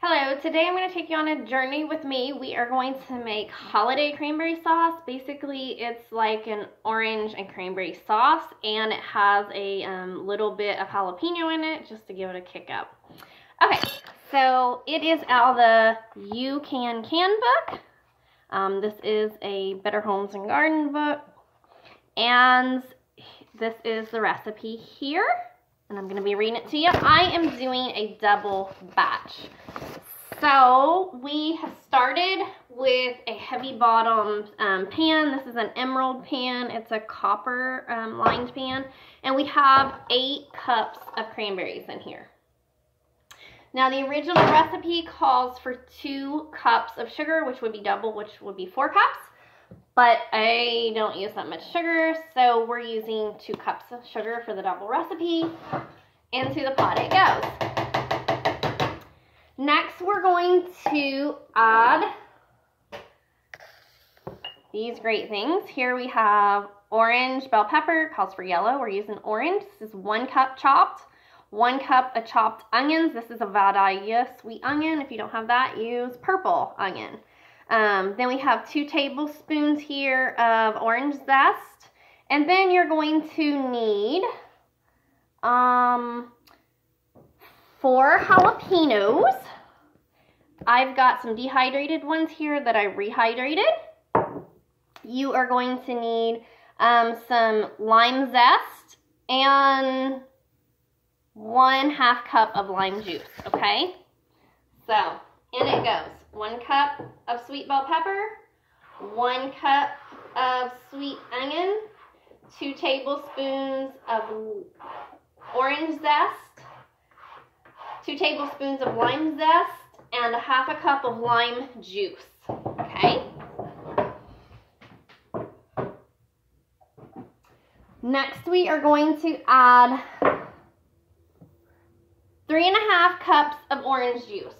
Hello, today I'm going to take you on a journey with me. We are going to make holiday cranberry sauce. Basically, it's like an orange and cranberry sauce, and it has a little bit of jalapeno in it just to give it a kick up. Okay, so it is out of the You Can book. This is a Better Homes and Garden book, and this is the recipe here. And I'm going to be reading it to you. I am doing a double batch. So we have started with a heavy bottomed pan. This is an emerald pan. It's a copper lined pan. And we have 8 cups of cranberries in here. Now the original recipe calls for 2 cups of sugar, which would be double, which would be 4 cups. But I don't use that much sugar, so we're using 2 cups of sugar for the double recipe. Into the pot it goes. Next, we're going to add these great things. Here we have orange bell pepper, calls for yellow. We're using orange. This is 1 cup chopped. 1 cup of chopped onions. This is a vadaya sweet onion. If you don't have that, use purple onion. Then we have 2 tablespoons here of orange zest. And then you're going to need 4 jalapenos. I've got some dehydrated ones here that I rehydrated. You are going to need some lime zest and 1/2 cup of lime juice, okay? So, in it goes. 1 cup of sweet bell pepper, 1 cup of sweet onion, 2 tablespoons of orange zest, 2 tablespoons of lime zest, and 1/2 cup of lime juice, okay? Next, we are going to add 3.5 cups of orange juice.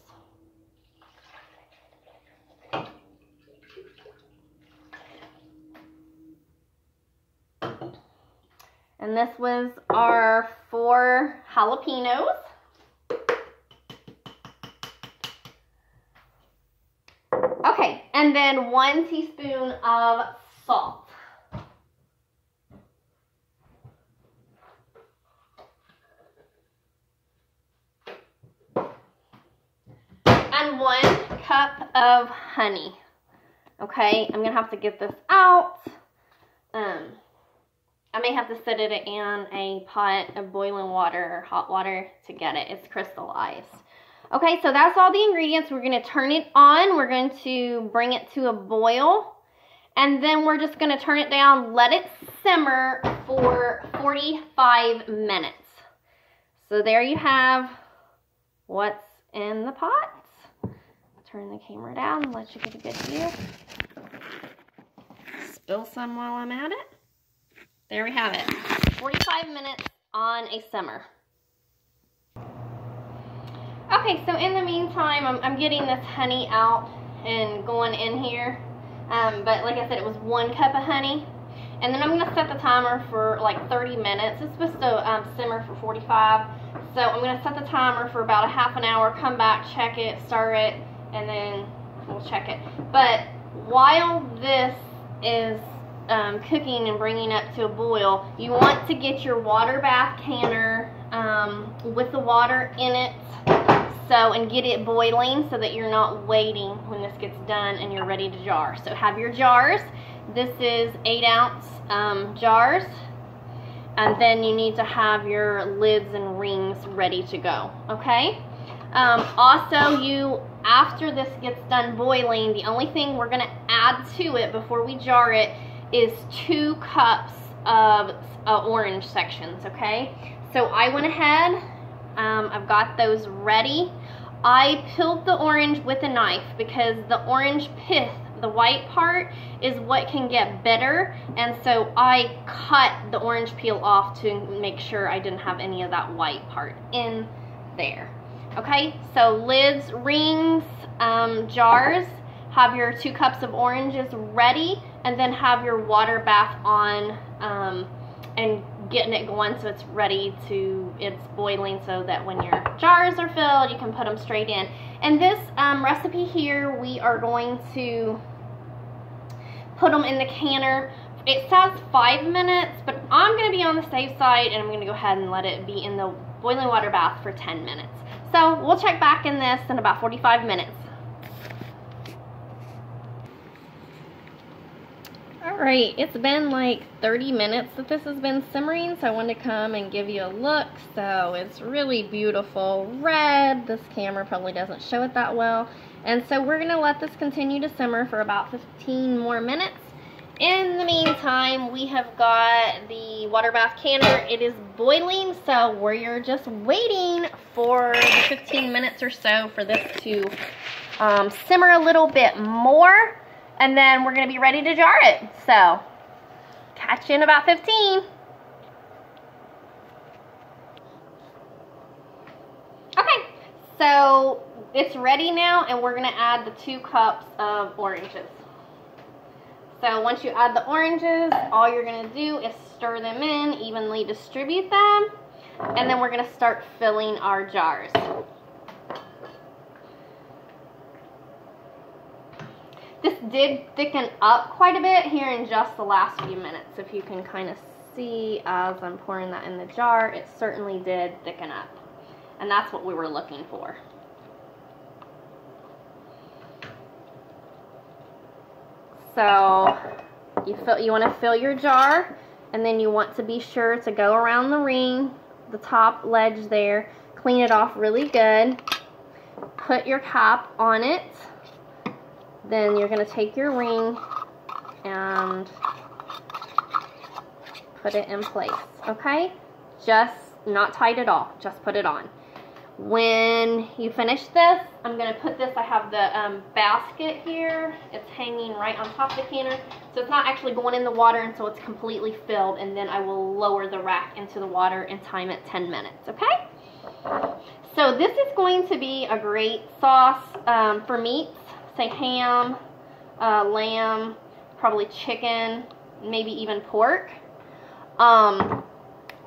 And this was our 4 jalapenos. Okay, and then 1 teaspoon of salt. And 1 cup of honey. Okay, I'm gonna have to get this out. I may have to set it in a pot of boiling water or hot water to get it. It's crystallized. Okay, so that's all the ingredients. We're going to turn it on. We're going to bring it to a boil. And then we're just going to turn it down, let it simmer for 45 minutes. So there you have what's in the pot. Turn the camera down and let you get a good view. Spill some while I'm at it. There we have it, 45 minutes on a simmer. Okay, so in the meantime, I'm getting this honey out and going in here. But like I said, it was 1 cup of honey. And then I'm going to set the timer for like 30 minutes. It's supposed to simmer for 45. So I'm going to set the timer for about a ½ an hour, come back, check it, stir it, and then we'll check it. But while this is cooking and bringing up to a boil, you want to get your water bath canner with the water in it, and get it boiling so that you're not waiting when this gets done and you're ready to jar. So have your jars. This is 8-ounce jars, and then you need to have your lids and rings ready to go. Okay. Also, after this gets done boiling, the only thing we're going to add to it before we jar it is 2 cups of orange sections, okay? So I went ahead, I've got those ready. I peeled the orange with a knife because the orange pith, the white part, is what can get bitter, and so I cut the orange peel off to make sure I didn't have any of that white part in there. Okay, so lids, rings, jars, have your 2 cups of oranges ready, and then have your water bath on and getting it going so it's ready to, it's boiling so that when your jars are filled, you can put them straight in. And this recipe here, we are going to put them in the canner. It says 5 minutes, but I'm going to be on the safe side, and I'm going to go ahead and let it be in the boiling water bath for 10 minutes. So we'll check back in this in about 45 minutes. Alright, it's been like 30 minutes that this has been simmering, so I wanted to come and give you a look. So it's really beautiful red. This camera probably doesn't show it that well. And so we're going to let this continue to simmer for about 15 more minutes. In the meantime, we have got the water bath canner. It is boiling, so we're just waiting for the 15 minutes or so for this to simmer a little bit more. And then we're going to be ready to jar it. So, catch you in about 15. Okay, so it's ready now, and we're going to add the 2 cups of oranges. So once you add the oranges, all you're going to do is stir them in, evenly distribute them, and then we're going to start filling our jars. This did thicken up quite a bit here in just the last few minutes. If you can kind of see as I'm pouring that in the jar, it certainly did thicken up. And that's what we were looking for. So you want to fill your jar, and then you want to be sure to go around the ring, the top ledge there, clean it off really good, put your cap on it. Then you're going to take your ring and put it in place, okay? Just not tight at all, just put it on. When you finish this, I'm going to put this, I have the basket here. It's hanging right on top of the canner, so it's not actually going in the water until it's completely filled, and then I will lower the rack into the water and time it 10 minutes, okay? So this is going to be a great sauce for meats. Say ham, lamb, probably chicken, maybe even pork.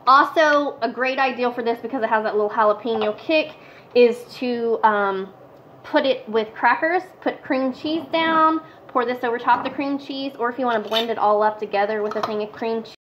Also, a great idea for this, because it has that little jalapeno kick, is to put it with crackers, put cream cheese down, pour this over top the cream cheese, or if you want to blend it all up together with a thing of cream cheese.